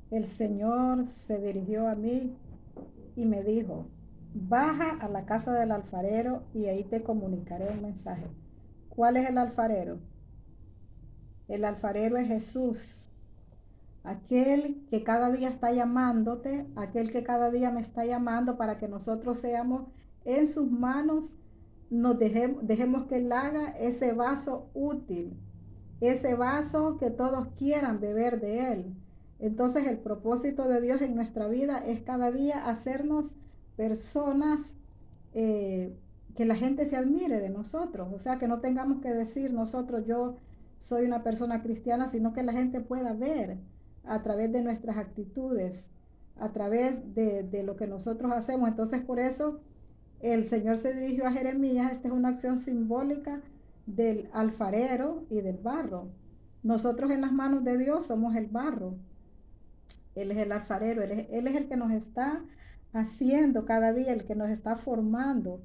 El Señor se dirigió a mí y me dijo, baja a la casa del alfarero y ahí te comunicaré un mensaje. ¿Cuál es el alfarero? El alfarero es Jesús, aquel que cada día está llamándote, aquel que cada día me está llamando para que nosotros seamos en sus manos, dejemos que Él haga ese vaso útil, ese vaso que todos quieran beber de Él. Entonces el propósito de Dios en nuestra vida es cada día hacernos personas eh, que la gente se admire de nosotros, o sea, que no tengamos que decir nosotros yo soy una persona cristiana, sino que la gente pueda ver a través de nuestras actitudes, a través de lo que nosotros hacemos. Entonces por eso el Señor se dirigió a Jeremías. Esta es una acción simbólica del alfarero y del barro. Nosotros en las manos de Dios somos el barro. Él es el alfarero, él es el que nos está haciendo cada día, el que nos está formando.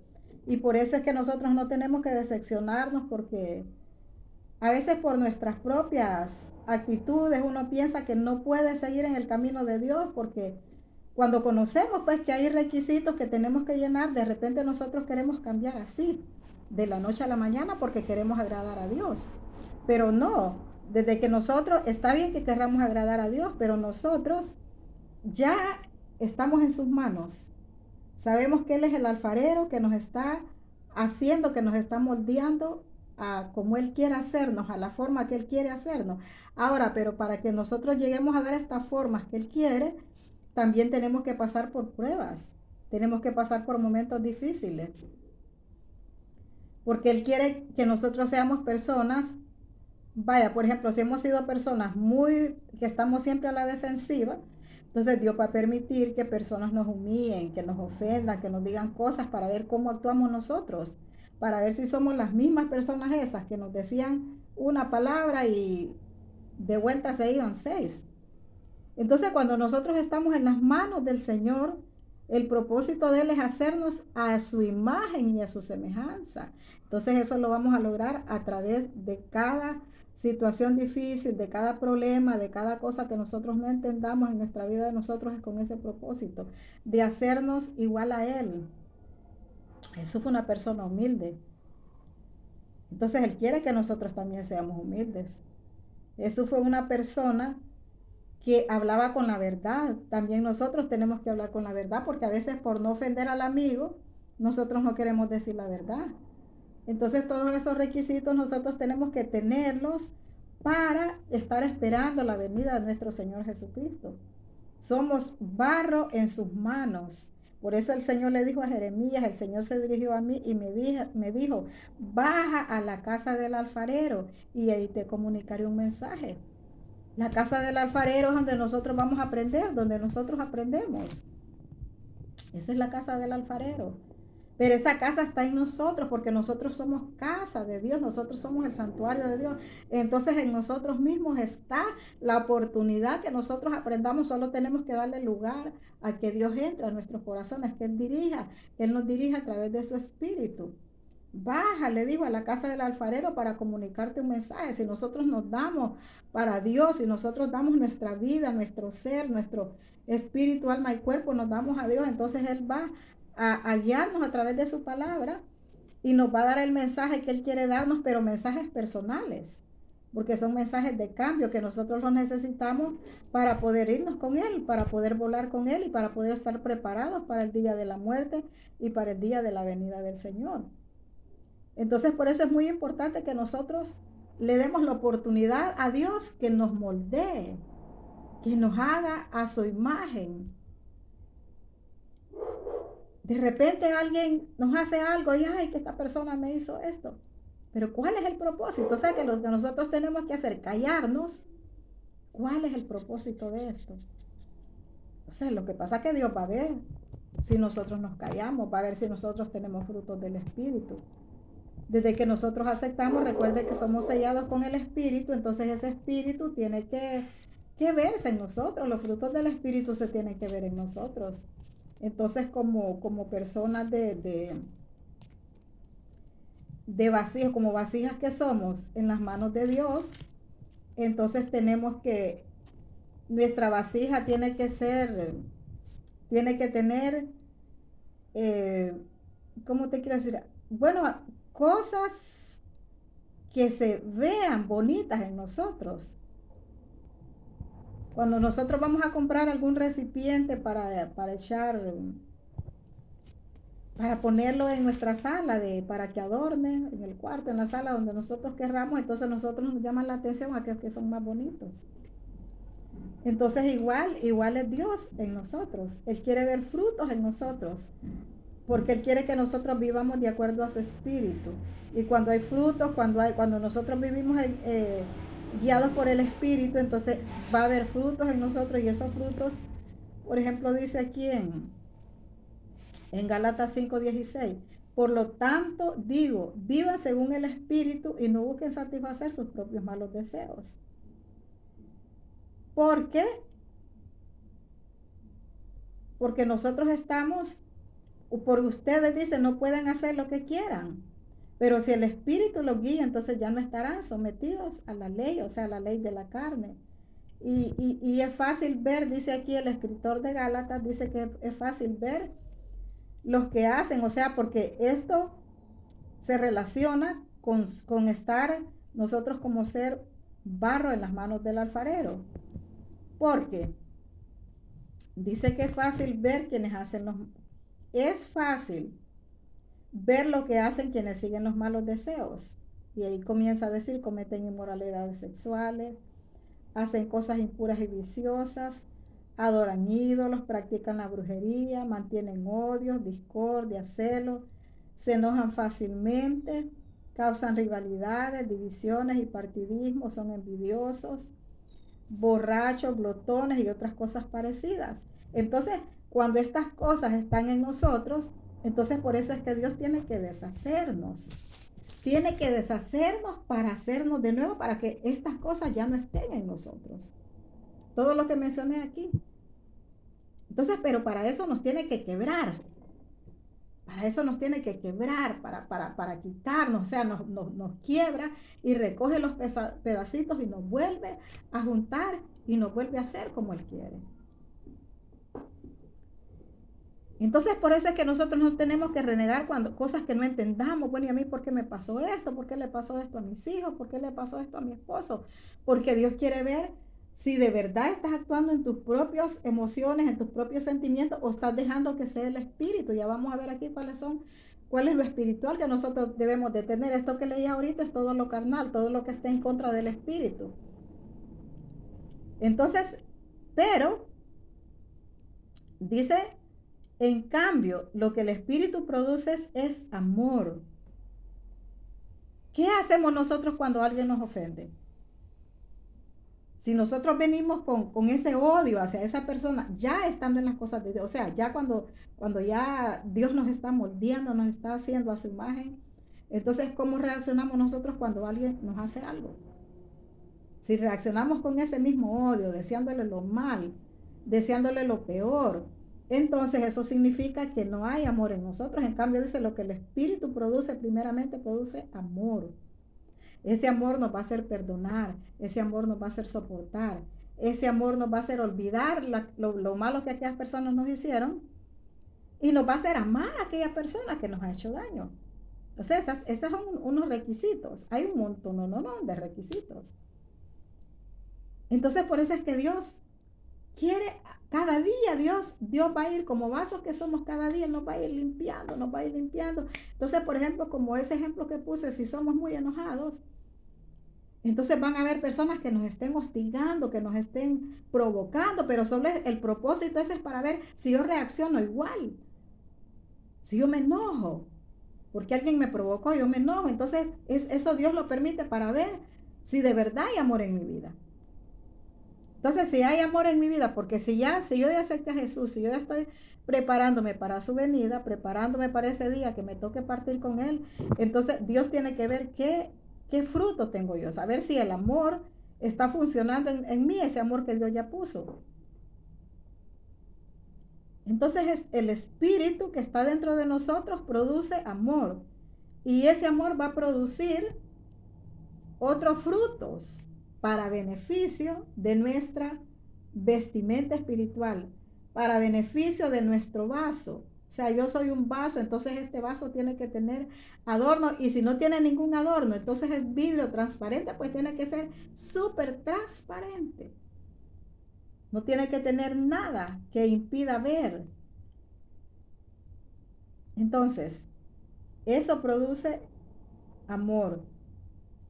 Y por eso es que nosotros no tenemos que decepcionarnos porque a veces por nuestras propias actitudes uno piensa que no puede seguir en el camino de Dios porque cuando conocemos pues que hay requisitos que tenemos que llenar, de repente nosotros queremos cambiar así, de la noche a la mañana porque queremos agradar a Dios. Pero no, desde que nosotros, está bien que queramos agradar a Dios, pero nosotros ya estamos en sus manos. Sabemos que Él es el alfarero que nos está haciendo, que nos está moldeando a como Él quiere hacernos, a la forma que Él quiere hacernos. Ahora, pero para que nosotros lleguemos a dar estas formas que Él quiere, también tenemos que pasar por pruebas, tenemos que pasar por momentos difíciles, porque Él quiere que nosotros seamos personas, vaya, por ejemplo, si hemos sido personas que estamos siempre a la defensiva, entonces Dios va a permitir que personas nos humillen, que nos ofendan, que nos digan cosas para ver cómo actuamos nosotros, para ver si somos las mismas personas esas que nos decían una palabra y de vuelta se iban seis. Entonces, cuando nosotros estamos en las manos del Señor, el propósito de Él es hacernos a su imagen y a su semejanza. Entonces, eso lo vamos a lograr a través de cada situación difícil, de cada problema, de cada cosa que nosotros no entendamos en nuestra vida de nosotros, es con ese propósito, de hacernos igual a Él. Jesús fue una persona humilde. Entonces, Él quiere que nosotros también seamos humildes. Jesús fue una persona que hablaba con la verdad. También nosotros tenemos que hablar con la verdad porque a veces por no ofender al amigo, nosotros no queremos decir la verdad. Entonces todos esos requisitos nosotros tenemos que tenerlos para estar esperando la venida de nuestro Señor Jesucristo. Somos barro en sus manos. Por eso el Señor le dijo a Jeremías, el Señor se dirigió a mí y me dijo, baja a la casa del alfarero y ahí te comunicaré un mensaje. La casa del alfarero es donde nosotros vamos a aprender, donde nosotros aprendemos. Esa es la casa del alfarero. Pero esa casa está en nosotros porque nosotros somos casa de Dios, nosotros somos el santuario de Dios. Entonces en nosotros mismos está la oportunidad que nosotros aprendamos, solo tenemos que darle lugar a que Dios entre a nuestros corazones, que Él nos dirija a través de su espíritu. Baja, le digo, a la casa del alfarero para comunicarte un mensaje. Si nosotros nos damos para Dios, si nosotros damos nuestra vida, nuestro ser, nuestro espíritu, alma y cuerpo, nos damos a Dios, entonces Él va a guiarnos a través de su palabra y nos va a dar el mensaje que Él quiere darnos, pero mensajes personales, porque son mensajes de cambio que nosotros los necesitamos para poder irnos con Él, para poder volar con Él y para poder estar preparados para el día de la muerte y para el día de la venida del Señor. Entonces, por eso es muy importante que nosotros le demos la oportunidad a Dios que nos moldee, que nos haga a su imagen. De repente alguien nos hace algo y, ay, que esta persona me hizo esto. Pero ¿cuál es el propósito? O sea, que lo que nosotros tenemos que hacer, callarnos. ¿Cuál es el propósito de esto? O sea, lo que pasa es que Dios va a ver si nosotros nos callamos, va a ver si nosotros tenemos frutos del Espíritu. Desde que nosotros aceptamos, recuerde que somos sellados con el Espíritu, entonces ese Espíritu tiene que verse en nosotros, los frutos del Espíritu se tienen que ver en nosotros. Entonces, como personas de vacíos, como vasijas que somos en las manos de Dios, entonces tenemos que nuestra vasija tiene que tener, eh, ¿cómo te quiero decir? Bueno, cosas que se vean bonitas en nosotros. Cuando nosotros vamos a comprar algún recipiente para echar, para ponerlo en nuestra sala, para que adorne en el cuarto, en la sala donde nosotros querramos, entonces nosotros nos llaman la atención a aquellos que son más bonitos. Entonces igual es Dios en nosotros. Él quiere ver frutos en nosotros, porque Él quiere que nosotros vivamos de acuerdo a su espíritu. Y cuando hay frutos, cuando nosotros vivimos guiados por el espíritu, entonces va a haber frutos en nosotros, y esos frutos, por ejemplo, dice aquí en Gálatas 5:16, por lo tanto digo, vivan según el espíritu y no busquen satisfacer sus propios malos deseos. ¿Por qué? Porque nosotros estamos, por ustedes dicen, no pueden hacer lo que quieran. Pero si el espíritu los guía, entonces ya no estarán sometidos a la ley, o sea, a la ley de la carne. Y es fácil ver, dice aquí el escritor de Gálatas, dice que es fácil ver los que hacen, o sea, porque esto se relaciona con estar nosotros como ser barro en las manos del alfarero. Porque dice que es fácil ver quienes hacen es fácil ver lo que hacen quienes siguen los malos deseos. Y ahí comienza a decir, cometen inmoralidades sexuales, hacen cosas impuras y viciosas, adoran ídolos, practican la brujería, mantienen odios, discordia, celos, se enojan fácilmente, causan rivalidades, divisiones y partidismo, son envidiosos, borrachos, glotones y otras cosas parecidas. Entonces, cuando estas cosas están en nosotros, entonces por eso es que Dios tiene que deshacernos. Tiene que deshacernos para hacernos de nuevo, para que estas cosas ya no estén en nosotros. Todo lo que mencioné aquí. Entonces, pero para eso nos tiene que quebrar. Para eso nos tiene que quebrar, para quitarnos, o sea, nos quiebra y recoge los pedacitos y nos vuelve a juntar y nos vuelve a hacer como Él quiere. Entonces, por eso es que nosotros no tenemos que renegar cuando cosas que no entendamos. Bueno, ¿y a mí por qué me pasó esto? ¿Por qué le pasó esto a mis hijos? ¿Por qué le pasó esto a mi esposo? Porque Dios quiere ver si de verdad estás actuando en tus propias emociones, en tus propios sentimientos, o estás dejando que sea el espíritu. Ya vamos a ver aquí cuál es lo espiritual que nosotros debemos de tener. Esto que leí ahorita es todo lo carnal, todo lo que está en contra del espíritu. Entonces, pero dice, en cambio, lo que el espíritu produce es amor. ¿Qué hacemos nosotros cuando alguien nos ofende? Si nosotros venimos con ese odio hacia esa persona, ya estando en las cosas de Dios, o sea, ya cuando ya Dios nos está moldeando, nos está haciendo a su imagen, entonces, ¿cómo reaccionamos nosotros cuando alguien nos hace algo? Si reaccionamos con ese mismo odio, deseándole lo mal, deseándole lo peor, entonces eso significa que no hay amor en nosotros. En cambio, dice, lo que el Espíritu produce, primeramente produce amor. Ese amor nos va a hacer perdonar, ese amor nos va a hacer soportar, ese amor nos va a hacer olvidar lo malo que aquellas personas nos hicieron, y nos va a hacer amar a aquella persona que nos ha hecho daño. O sea, esos son unos requisitos. Hay un montón de requisitos. Entonces, por eso es que Dios quiere, cada día Dios va a ir como vasos que somos cada día, nos va a ir limpiando, nos va a ir limpiando. Entonces, por ejemplo, como ese ejemplo que puse, si somos muy enojados, entonces van a haber personas que nos estén hostigando, que nos estén provocando, pero solo el propósito ese es para ver si yo reacciono igual, si yo me enojo, porque alguien me provocó, yo me enojo. Entonces, eso Dios lo permite para ver si de verdad hay amor en mi vida. Entonces, si hay amor en mi vida, porque si yo ya acepté a Jesús, si yo ya estoy preparándome para su venida, preparándome para ese día que me toque partir con Él, entonces Dios tiene que ver qué fruto tengo yo, saber si el amor está funcionando en mí, ese amor que Dios ya puso. Entonces, el espíritu que está dentro de nosotros produce amor, y ese amor va a producir otros frutos para beneficio de nuestra vestimenta espiritual para beneficio de nuestro vaso. O sea, yo soy un vaso, entonces este vaso tiene que tener adorno, y si no tiene ningún adorno, entonces es vidrio transparente, pues tiene que ser súper transparente. No tiene que tener nada que impida ver. Entonces, eso produce amor,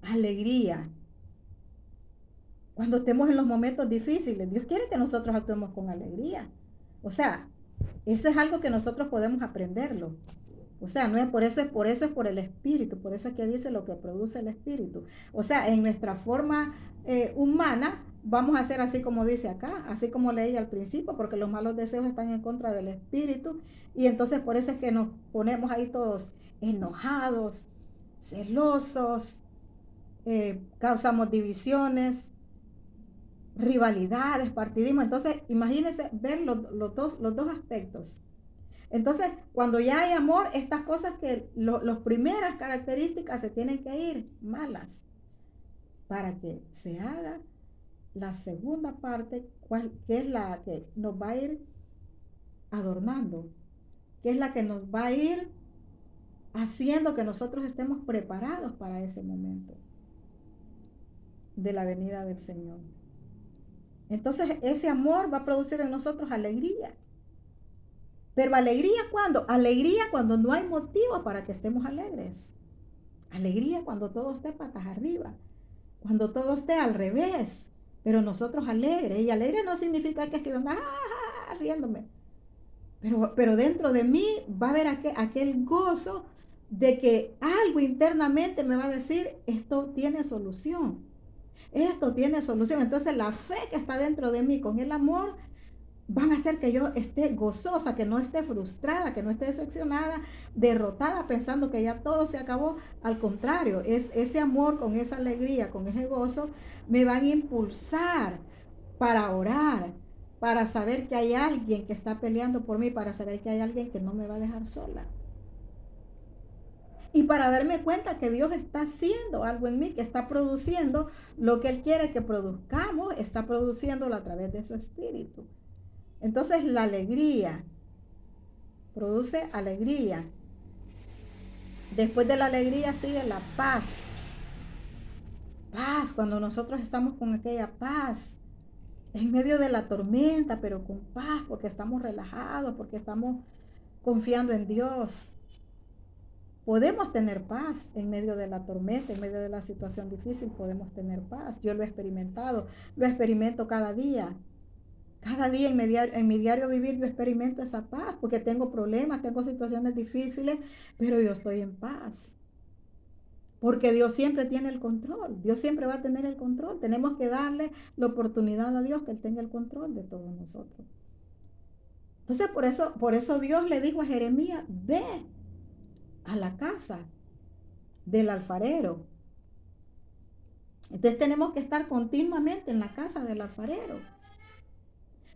alegría. Cuando estemos en los momentos difíciles, Dios quiere que nosotros actuemos con alegría. O sea, eso es algo que nosotros podemos aprenderlo. O sea, no es por eso, es por el espíritu. Por eso es que dice lo que produce el espíritu. O sea, en nuestra forma humana, vamos a hacer así como dice acá, así como leí al principio, porque los malos deseos están en contra del espíritu. Y entonces por eso es que nos ponemos ahí todos enojados, celosos, causamos divisiones, rivalidades, partidismo. Entonces, imagínense ver los dos aspectos. Entonces, cuando ya hay amor, estas cosas que las primeras características se tienen que ir malas para que se haga la segunda parte, que es la que nos va a ir adornando, que es la que nos va a ir haciendo que nosotros estemos preparados para ese momento de la venida del Señor. Entonces, ese amor va a producir en nosotros alegría. Pero alegría ¿cuándo? Alegría cuando no hay motivo para que estemos alegres. Alegría cuando todo esté patas arriba, cuando todo esté al revés, pero nosotros alegres. Y alegre no significa que estoy riéndome. Pero dentro de mí va a haber aquel gozo de que algo internamente me va a decir, esto tiene solución. Esto tiene solución. Entonces la fe que está dentro de mí con el amor van a hacer que yo esté gozosa, que no esté frustrada, que no esté decepcionada, derrotada, pensando que ya todo se acabó. Al contrario, es ese amor con esa alegría, con ese gozo, me van a impulsar para orar, para saber que hay alguien que está peleando por mí, para saber que hay alguien que no me va a dejar sola. Y para darme cuenta que Dios está haciendo algo en mí, que está produciendo lo que Él quiere que produzcamos, está produciéndolo a través de su espíritu. Entonces la alegría produce alegría. Después de la alegría sigue la paz. Paz, cuando nosotros estamos con aquella paz, en medio de la tormenta, pero con paz, porque estamos relajados, porque estamos confiando en Dios. Podemos tener paz en medio de la tormenta, en medio de la situación difícil, podemos tener paz. Yo lo he experimentado, lo experimento cada día. Cada día en mi diario vivir yo experimento esa paz, porque tengo problemas, tengo situaciones difíciles, pero yo estoy en paz. Porque Dios siempre tiene el control, Dios siempre va a tener el control. Tenemos que darle la oportunidad a Dios que Él tenga el control de todos nosotros. Entonces por eso Dios le dijo a Jeremías, ve a la casa del alfarero. Entonces tenemos que estar continuamente en la casa del alfarero.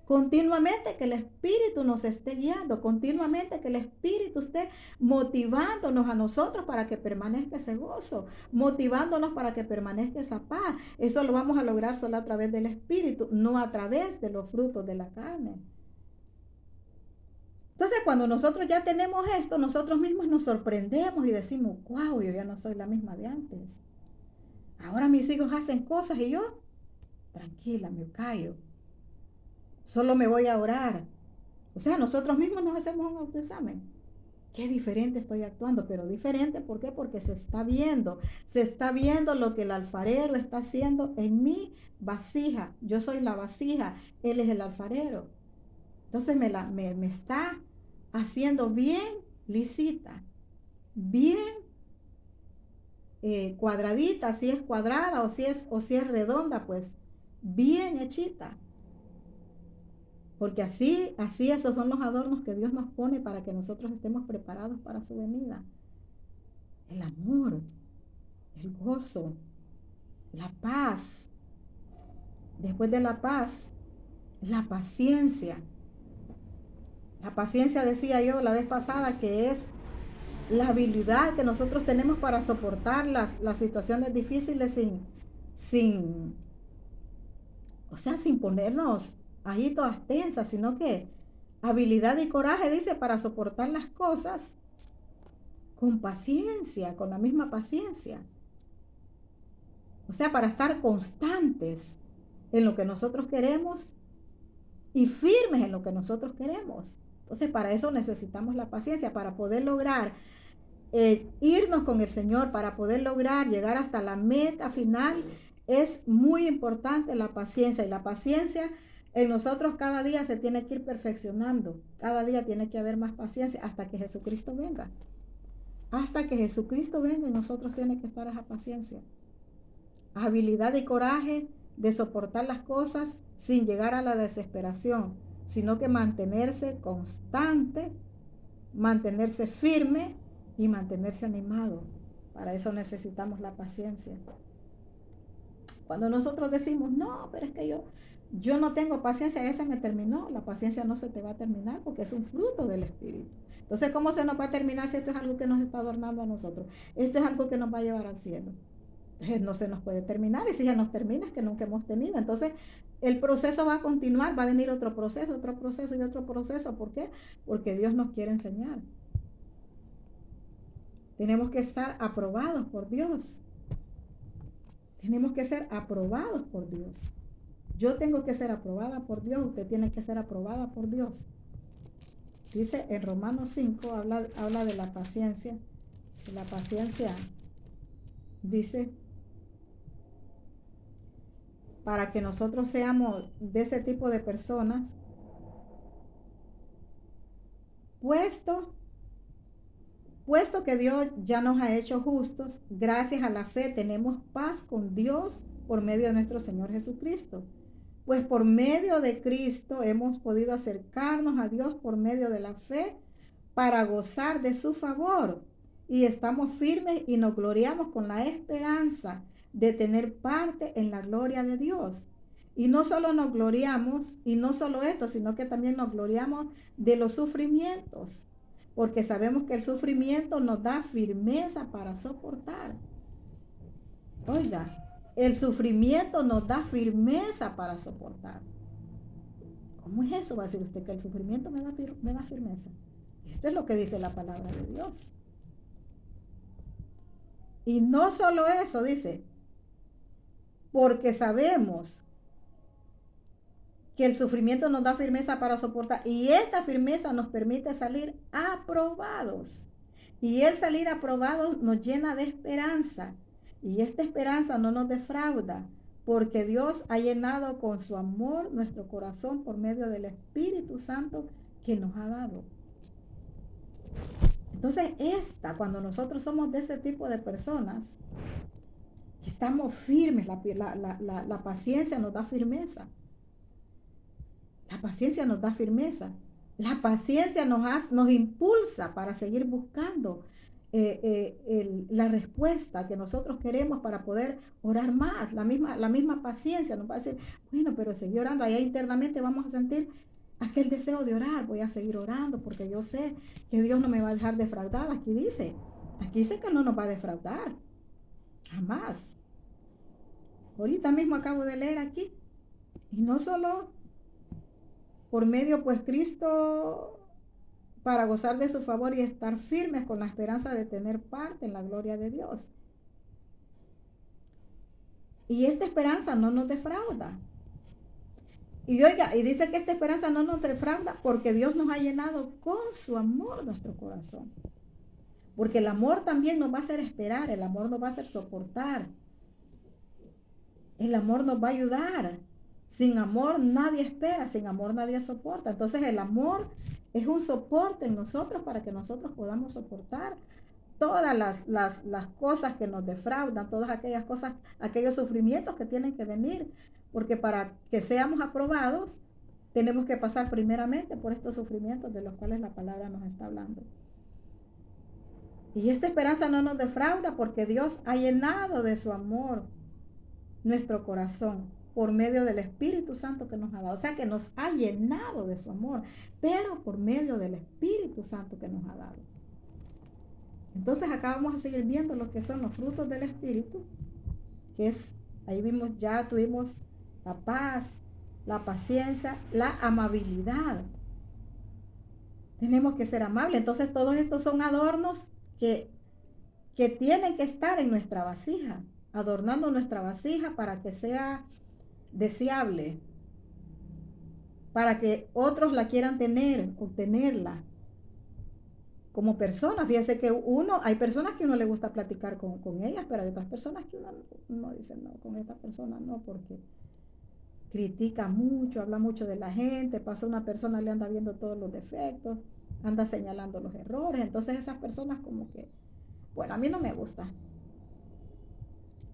Continuamente que el Espíritu nos esté guiando, continuamente que el Espíritu esté motivándonos a nosotros para que permanezca ese gozo, motivándonos para que permanezca esa paz. Eso lo vamos a lograr solo a través del Espíritu, no a través de los frutos de la carne. Entonces, cuando nosotros ya tenemos esto, nosotros mismos nos sorprendemos y decimos, wow, yo ya no soy la misma de antes. Ahora mis hijos hacen cosas y yo, tranquila, me callo. Solo me voy a orar. O sea, nosotros mismos nos hacemos un autoexamen. Qué diferente estoy actuando, pero diferente, ¿por qué? Porque se está viendo lo que el alfarero está haciendo en mi vasija. Yo soy la vasija, él es el alfarero. Entonces me está haciendo bien lisita, bien cuadradita, si es cuadrada o si es redonda, pues bien hechita. Porque así esos son los adornos que Dios nos pone para que nosotros estemos preparados para su venida. El amor, el gozo, la paz. Después de la paz, la paciencia. La paciencia, decía yo la vez pasada, que es la habilidad que nosotros tenemos para soportar las situaciones difíciles sin ponernos ahí todas tensas, sino que habilidad y coraje, dice, para soportar las cosas con paciencia, con la misma paciencia. O sea, para estar constantes en lo que nosotros queremos y firmes en lo que nosotros queremos. Entonces, para eso necesitamos la paciencia, para poder lograr irnos con el Señor, para poder lograr llegar hasta la meta final. Es muy importante la paciencia, y la paciencia en nosotros cada día se tiene que ir perfeccionando. Cada día tiene que haber más paciencia hasta que Jesucristo venga. Hasta que Jesucristo venga, en nosotros tiene que estar esa paciencia. Habilidad y coraje de soportar las cosas sin llegar a la desesperación, sino que mantenerse constante, mantenerse firme y mantenerse animado. Para eso necesitamos la paciencia. Cuando nosotros decimos, no, pero es que yo no tengo paciencia, esa me terminó. La paciencia no se te va a terminar porque es un fruto del Espíritu. Entonces, ¿cómo se nos va a terminar si esto es algo que nos está adornando a nosotros? Esto es algo que nos va a llevar al cielo. Entonces, no se nos puede terminar, y si ya nos termina es que nunca hemos tenido. Entonces, el proceso va a continuar, va a venir otro proceso y otro proceso. ¿Por qué? Porque Dios nos quiere enseñar. Tenemos que estar aprobados por Dios. Tenemos que ser aprobados por Dios. Yo tengo que ser aprobada por Dios, usted tiene que ser aprobada por Dios. Dice en Romanos 5, habla de la paciencia. La paciencia dice, para que nosotros seamos de ese tipo de personas, puesto que Dios ya nos ha hecho justos, gracias a la fe tenemos paz con Dios por medio de nuestro Señor Jesucristo. Pues por medio de Cristo hemos podido acercarnos a Dios por medio de la fe para gozar de su favor. Y estamos firmes y nos gloriamos con la esperanza de tener parte en la gloria de Dios. Y no solo nos gloriamos, y no solo esto, sino que también nos gloriamos de los sufrimientos, porque sabemos que el sufrimiento nos da firmeza para soportar. Oiga, el sufrimiento nos da firmeza para soportar. ¿Cómo es eso? Va a decir usted que el sufrimiento me da firmeza. Esto es lo que dice la palabra de Dios. Y no solo eso, dice, porque sabemos que el sufrimiento nos da firmeza para soportar, y esta firmeza nos permite salir aprobados. Y el salir aprobados nos llena de esperanza. Y esta esperanza no nos defrauda, porque Dios ha llenado con su amor nuestro corazón por medio del Espíritu Santo que nos ha dado. Entonces, cuando nosotros somos de este tipo de personas, estamos firmes, la paciencia nos da firmeza. La paciencia nos da firmeza. La paciencia nos impulsa para seguir buscando la respuesta que nosotros queremos para poder orar más. La misma paciencia nos va a decir, bueno, pero seguir orando. Allá internamente vamos a sentir aquel deseo de orar. Voy a seguir orando porque yo sé que Dios no me va a dejar defraudar. Aquí dice que no nos va a defraudar. Jamás. Ahorita mismo acabo de leer aquí. Y no solo por medio, pues Cristo, para gozar de su favor y estar firmes con la esperanza de tener parte en la gloria de Dios. Y esta esperanza no nos defrauda. Y oiga, y dice que esta esperanza no nos defrauda porque Dios nos ha llenado con su amor nuestro corazón. Porque el amor también nos va a hacer esperar, el amor nos va a hacer soportar. El amor nos va a ayudar. Sin amor nadie espera, sin amor nadie soporta. Entonces el amor es un soporte en nosotros para que nosotros podamos soportar todas las cosas que nos defraudan, todas aquellas cosas, aquellos sufrimientos que tienen que venir. Porque para que seamos aprobados, tenemos que pasar primeramente por estos sufrimientos de los cuales la palabra nos está hablando. Y esta esperanza no nos defrauda porque Dios ha llenado de su amor nuestro corazón por medio del Espíritu Santo que nos ha dado. O sea, que nos ha llenado de su amor, pero por medio del Espíritu Santo que nos ha dado. Entonces acá vamos a seguir viendo lo que son los frutos del Espíritu, que es, ahí vimos, ya tuvimos la paz, la paciencia, la amabilidad. Tenemos que ser amables. Entonces todos estos son adornos que tienen que estar en nuestra vasija, adornando nuestra vasija para que sea deseable, para que otros la quieran tener, obtenerla. Como personas, fíjese que hay personas que uno le gusta platicar con ellas, pero hay otras personas que uno dice, no, con esta persona no, porque critica mucho, habla mucho de la gente, pasa una persona, le anda viendo todos los defectos, anda señalando los errores, entonces esas personas como que, bueno, a mí no me gusta,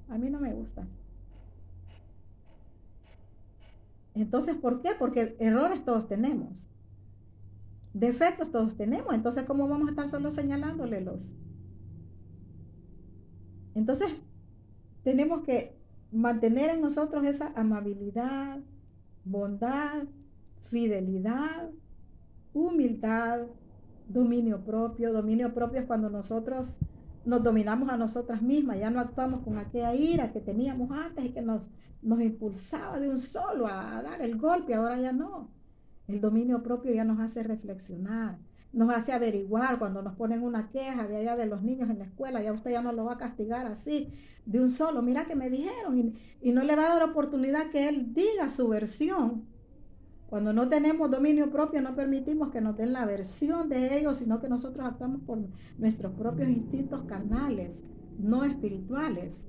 a mí no me gusta. Entonces, ¿por qué? Porque errores todos tenemos, defectos todos tenemos, entonces ¿cómo vamos a estar solo señalándolelos? Entonces, tenemos que mantener en nosotros esa amabilidad, bondad, fidelidad, humildad, dominio propio. Dominio propio es cuando nosotros nos dominamos a nosotras mismas, ya no actuamos con aquella ira que teníamos antes y que nos impulsaba de un solo a dar el golpe, ahora ya no. El dominio propio ya nos hace reflexionar, nos hace averiguar cuando nos ponen una queja de allá de los niños en la escuela, ya usted ya no lo va a castigar así, de un solo, mira que me dijeron, y no le va a dar oportunidad que él diga su versión. Cuando no tenemos dominio propio, no permitimos que nos den la versión de ellos, sino que nosotros actuamos por nuestros propios instintos carnales, no espirituales.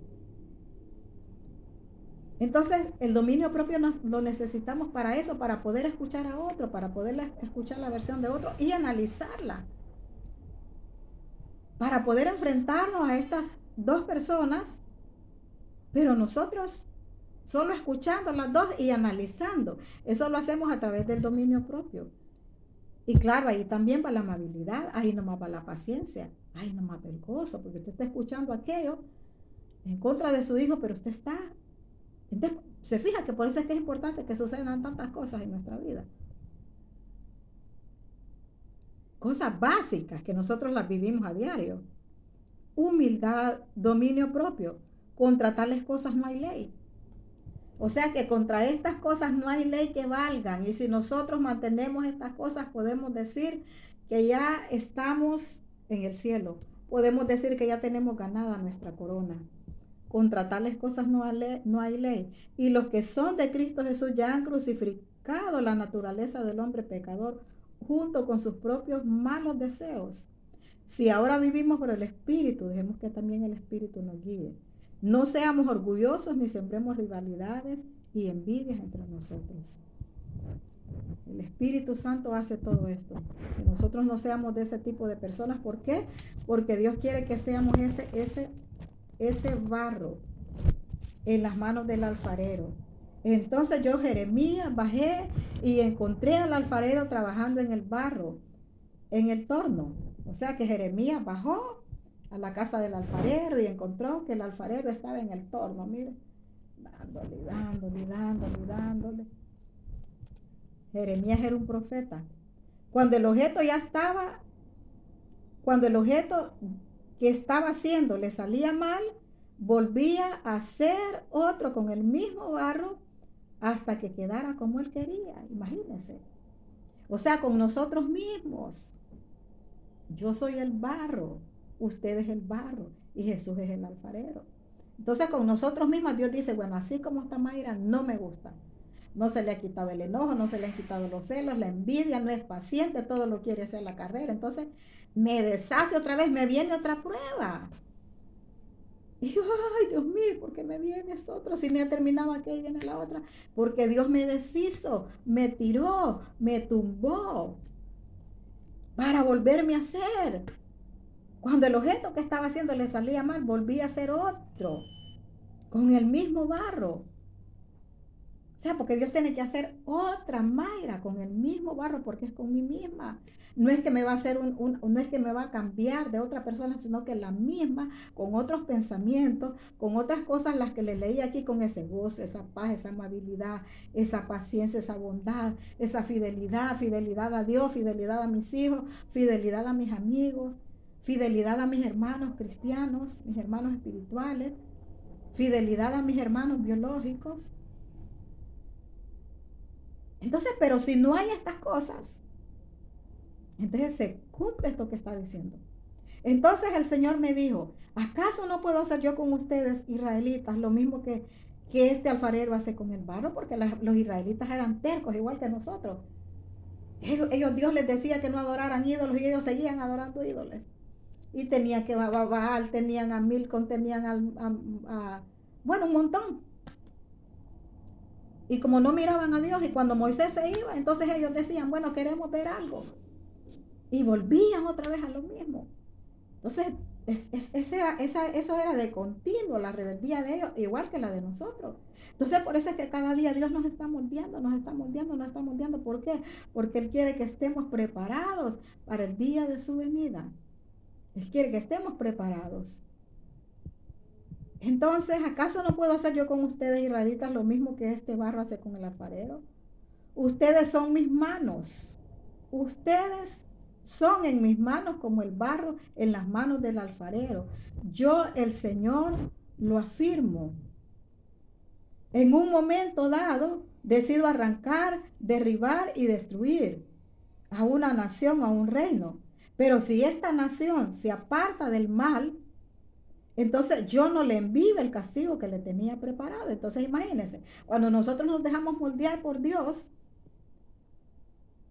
Entonces, el dominio propio lo necesitamos para eso, para poder escuchar a otro, para poder escuchar la versión de otro y analizarla. Para poder enfrentarnos a estas dos personas, pero nosotros solo escuchando las dos y analizando. Eso lo hacemos a través del dominio propio. Y claro, ahí también va la amabilidad, ahí nomás va la paciencia, ahí nomás va el gozo, porque usted está escuchando aquello en contra de su hijo, pero usted está. Entonces, se fija que por eso es que es importante que sucedan tantas cosas en nuestra vida. Cosas básicas que nosotros las vivimos a diario. Humildad, dominio propio. Contra tales cosas no hay ley. O sea que contra estas cosas no hay ley que valgan. Y si nosotros mantenemos estas cosas, podemos decir que ya estamos en el cielo. Podemos decir que ya tenemos ganada nuestra corona. Contra tales cosas no hay ley. Y los que son de Cristo Jesús ya han crucificado la naturaleza del hombre pecador junto con sus propios malos deseos. Si ahora vivimos por el Espíritu, dejemos que también el Espíritu nos guíe. No seamos orgullosos ni sembremos rivalidades y envidias entre nosotros. El Espíritu Santo hace todo esto. Que nosotros no seamos de ese tipo de personas. ¿Por qué? Porque Dios quiere que seamos ese barro en las manos del alfarero. Entonces yo, Jeremías, bajé y encontré al alfarero trabajando en el barro, en el torno. O sea que Jeremías bajó a la casa del alfarero y encontró que el alfarero estaba en el torno, mire, dándole. Jeremías era un profeta. Cuando el objeto que estaba haciendo le salía mal, volvía a hacer otro con el mismo barro hasta que quedara como él quería, imagínense. O sea, con nosotros mismos. Yo soy el barro, usted es el barro y Jesús es el alfarero. Entonces con nosotros mismos Dios dice, bueno, así como está Mayra, no me gusta. No se le ha quitado el enojo, no se le han quitado los celos, la envidia, no es paciente, todo lo quiere hacer la carrera. Entonces me deshace otra vez, me viene otra prueba. Y yo, ay, Dios mío, ¿por qué me viene esto otro? Si no he terminado aquella y viene la otra. Porque Dios me deshizo, me tiró, me tumbó para volverme a hacer. Cuando el objeto que estaba haciendo le salía mal, volvía a hacer otro con el mismo barro. O sea, porque Dios tiene que hacer otra Mayra con el mismo barro porque es con mí misma. No es que me va a hacer no es que me va a cambiar de otra persona, sino que la misma, con otros pensamientos, con otras cosas las que le leí aquí, con ese gozo, esa paz, esa amabilidad, esa paciencia, esa bondad, esa fidelidad, fidelidad a Dios, fidelidad a mis hijos, fidelidad a mis amigos, fidelidad a mis hermanos cristianos, mis hermanos espirituales, fidelidad a mis hermanos biológicos. Entonces, pero si no hay estas cosas, entonces se cumple esto que está diciendo. Entonces el Señor me dijo, ¿acaso no puedo hacer yo con ustedes, israelitas, lo mismo que este alfarero hace con el barro? Porque los israelitas eran tercos, igual que nosotros. Ellos, Dios les decía que no adoraran ídolos y ellos seguían adorando ídolos. Y tenían que Baal, tenían a Milcom, tenían bueno, un montón. Y como no miraban a Dios, y cuando Moisés se iba, entonces ellos decían, bueno, queremos ver algo. Y volvían otra vez a lo mismo. Entonces, eso era de continuo, la rebeldía de ellos, igual que la de nosotros. Entonces, por eso es que cada día Dios nos está moldeando, nos está moldeando, nos está moldeando. ¿Por qué? Porque Él quiere que estemos preparados para el día de su venida. Él quiere que estemos preparados. Entonces, ¿acaso no puedo hacer yo con ustedes, israelitas, lo mismo que este barro hace con el alfarero? Ustedes son mis manos. Ustedes son en mis manos como el barro en las manos del alfarero. Yo, el Señor, lo afirmo. En un momento dado, decido arrancar, derribar y destruir a una nación, a un reino. Pero si esta nación se aparta del mal, entonces yo no le envío el castigo que le tenía preparado. Entonces imagínense, cuando nosotros nos dejamos moldear por Dios,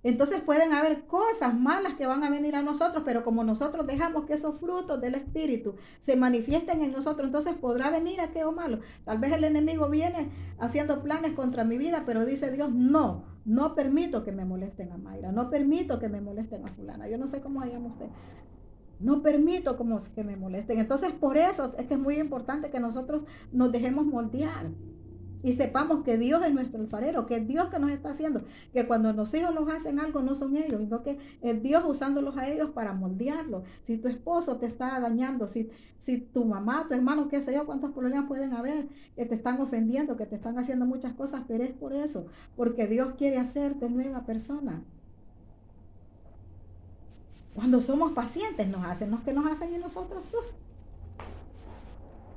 entonces pueden haber cosas malas que van a venir a nosotros, pero como nosotros dejamos que esos frutos del Espíritu se manifiesten en nosotros, entonces podrá venir aquello malo. Tal vez el enemigo viene haciendo planes contra mi vida, pero dice Dios, no, no permito que me molesten a Mayra, no permito que me molesten a fulana. Yo no sé cómo llama usted. No permito que me molesten. Entonces, por eso es que es muy importante que nosotros nos dejemos moldear y sepamos que Dios es nuestro alfarero, que es Dios que nos está haciendo, que cuando los hijos los hacen algo no son ellos, sino que es Dios usándolos a ellos para moldearlos. Si tu esposo te está dañando, si tu mamá, tu hermano, qué sé yo, cuántos problemas pueden haber, que te están ofendiendo, que te están haciendo muchas cosas, pero es por eso, porque Dios quiere hacerte nueva persona. Cuando somos pacientes nos hacen los que nos hacen y nosotros.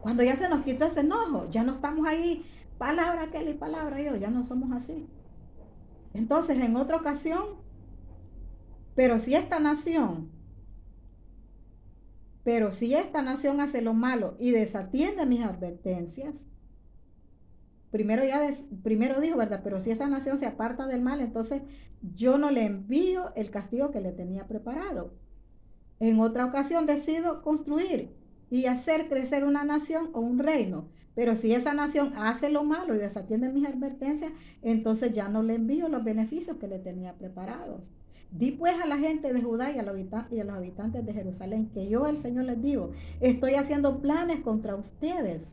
Cuando ya se nos quitó ese enojo, ya no estamos ahí, palabra aquel y palabra yo, ya no somos así. Entonces, en otra ocasión, pero si esta nación, hace lo malo y desatiende mis advertencias, primero dijo, ¿verdad? Pero si esa nación se aparta del mal, entonces yo no le envío el castigo que le tenía preparado. En otra ocasión decido construir y hacer crecer una nación o un reino. Pero si esa nación hace lo malo y desatiende mis advertencias, entonces ya no le envío los beneficios que le tenía preparados. Di pues a la gente de Judá y a los habitantes de Jerusalén que yo, el Señor, les digo, estoy haciendo planes contra ustedes.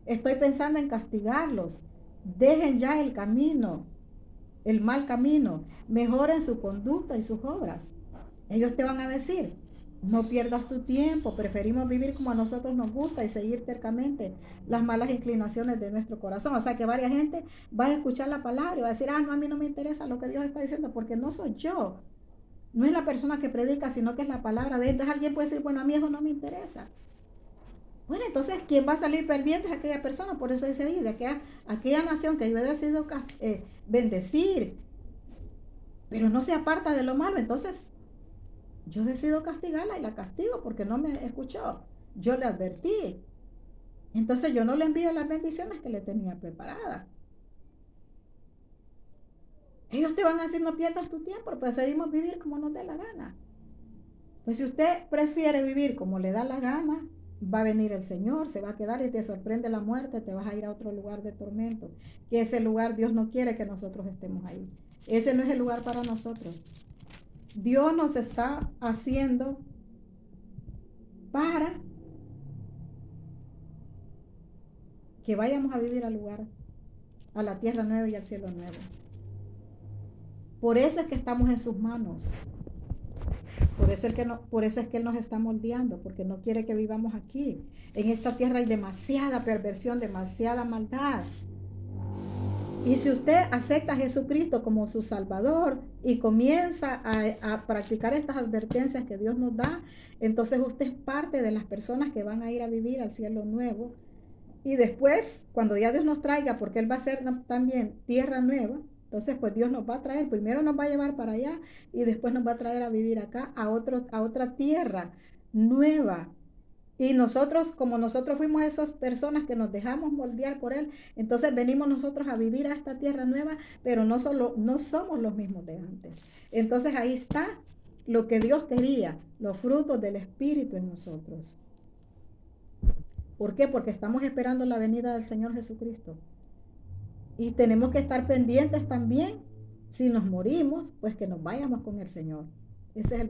Estoy pensando en castigarlos. Dejen ya el camino, el mal camino. Mejoren su conducta y sus obras. Ellos te van a decir, no pierdas tu tiempo, preferimos vivir como a nosotros nos gusta y seguir tercamente las malas inclinaciones de nuestro corazón. O sea que varias gente va a escuchar la palabra y va a decir, no, a mí no me interesa lo que Dios está diciendo porque no soy yo. No es la persona que predica, sino que es la palabra de él. Entonces alguien puede decir, bueno, a mí eso no me interesa. Bueno, entonces, ¿quién va a salir perdiendo es aquella persona? Por eso dice ahí, de aquella nación que yo he decidido bendecir, pero no se aparta de lo malo. Entonces, yo decido castigarla y la castigo porque no me escuchó. Yo le advertí. Entonces yo no le envío las bendiciones que le tenía preparadas. Ellos te van a decir, no pierdas tu tiempo, preferimos vivir como nos dé la gana. Pues si usted prefiere vivir como le da la gana, va a venir el Señor, se va a quedar y te sorprende la muerte, te vas a ir a otro lugar de tormento. Que ese lugar Dios no quiere que nosotros estemos ahí. Ese no es el lugar para nosotros. Dios nos está haciendo para que vayamos a vivir al lugar, a la tierra nueva y al cielo nuevo. Por eso es que estamos en sus manos. Por eso es que Él nos está moldeando, porque no quiere que vivamos aquí. En esta tierra hay demasiada perversión, demasiada maldad. Y si usted acepta a Jesucristo como su Salvador y comienza a practicar estas advertencias que Dios nos da, entonces usted es parte de las personas que van a ir a vivir al cielo nuevo. Y después, cuando ya Dios nos traiga, porque Él va a hacer también tierra nueva, Entonces, pues Dios nos va a traer, primero nos va a llevar para allá y después nos va a traer a vivir acá, a otra tierra nueva. Y nosotros, como nosotros fuimos esas personas que nos dejamos moldear por Él, entonces venimos nosotros a vivir a esta tierra nueva, pero no somos los mismos de antes. Entonces ahí está lo que Dios quería, los frutos del Espíritu en nosotros. ¿Por qué? Porque estamos esperando la venida del Señor Jesucristo. Y tenemos que estar pendientes también, si nos morimos, pues que nos vayamos con el Señor. Ese es el